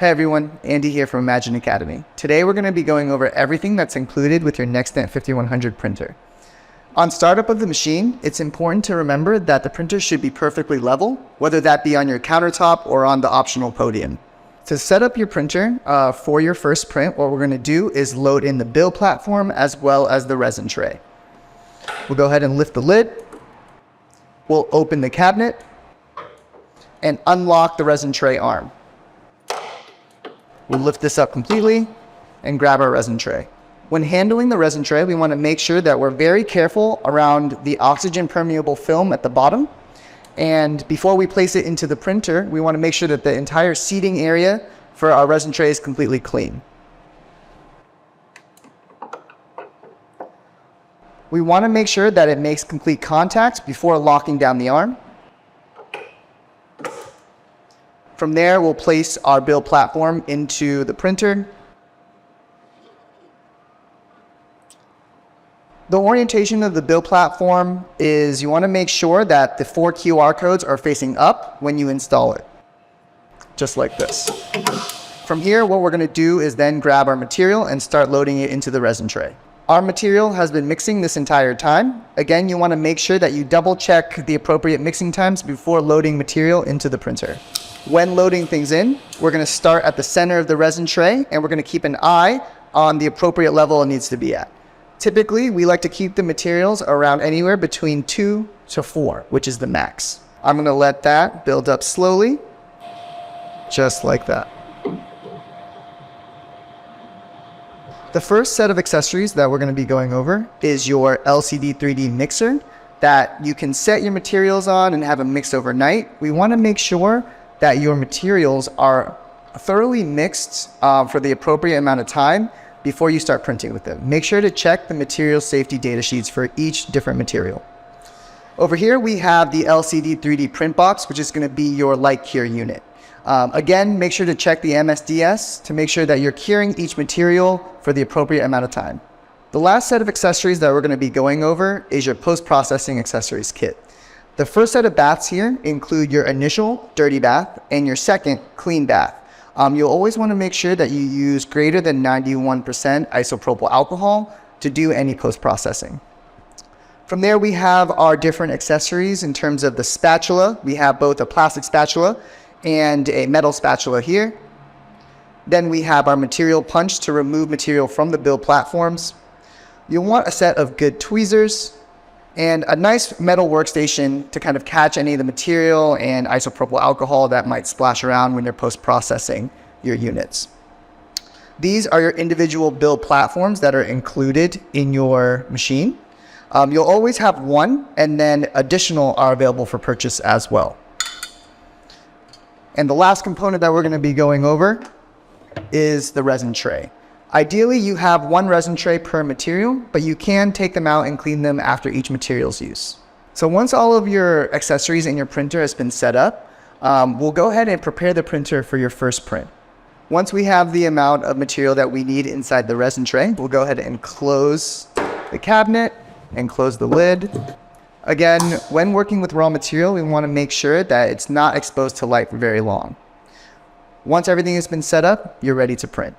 Hey everyone, Andy here from Imagine Academy. Today we're going to be going over everything that's included with your NextDent 5100 printer. On startup of the machine, it's important to remember that the printer should be perfectly level, whether that be on your countertop or on the optional podium. To set up your printer for your first print, what we're going to do is load in the build platform as well as the resin tray. We'll go ahead and lift the lid. We'll open the cabinet and unlock the resin tray arm. We'll lift this up completely and grab our resin tray. When handling the resin tray, we want to make sure that we're very careful around the oxygen permeable film at the bottom. And before we place it into the printer, we want to make sure that the entire seating area for our resin tray is completely clean. We want to make sure that it makes complete contact before locking down the arm. From there, we'll place our build platform into the printer. The orientation of the build platform is you want to make sure that the 4 QR codes are facing up when you install it, just like this. From here, what we're going to do is then grab our material and start loading it into the resin tray. Our material has been mixing this entire time. Again, you want to make sure that you double check the appropriate mixing times before loading material into the printer. When loading things in, we're going to start at the center of the resin tray and we're going to keep an eye on the appropriate level it needs to be at. Typically, we like to keep the materials around anywhere between 2 to 4, which is the max. I'm going to let that build up slowly, just like that. The first set of accessories that we're going to be going over is your LCD 3D mixer that you can set your materials on and have them mixed overnight. We want to make sure that your materials are thoroughly mixed for the appropriate amount of time before you start printing with them. Make sure to check the material safety data sheets for each different material. Over here we have the LCD 3D print box, which is going to be your light cure unit. Again, make sure to check the MSDS to make sure that you're curing each material for the appropriate amount of time. The last set of accessories that we're going to be going over is your post-processing accessories kit. The first set of baths here include your initial dirty bath and your second clean bath. You'll always want to make sure that you use greater than 91% isopropyl alcohol to do any post-processing. From there, we have our different accessories in terms of the spatula. We have both a plastic spatula and a metal spatula here. Then we have our material punch to remove material from the build platforms. You'll want a set of good tweezers and a nice metal workstation to kind of catch any of the material and isopropyl alcohol that might splash around when you're post-processing your units. These are your individual build platforms that are included in your machine. You'll always have one, and then additional are available for purchase as well. And the last component that we're going to be going over is the resin tray. Ideally, you have one resin tray per material, but you can take them out and clean them after each material's use. So once all of your accessories in your printer has been set up, we'll go ahead and prepare the printer for your first print. Once we have the amount of material that we need inside the resin tray, we'll go ahead and close the cabinet and close the lid. Again, when working with raw material, we want to make sure that it's not exposed to light for very long. Once everything has been set up, you're ready to print.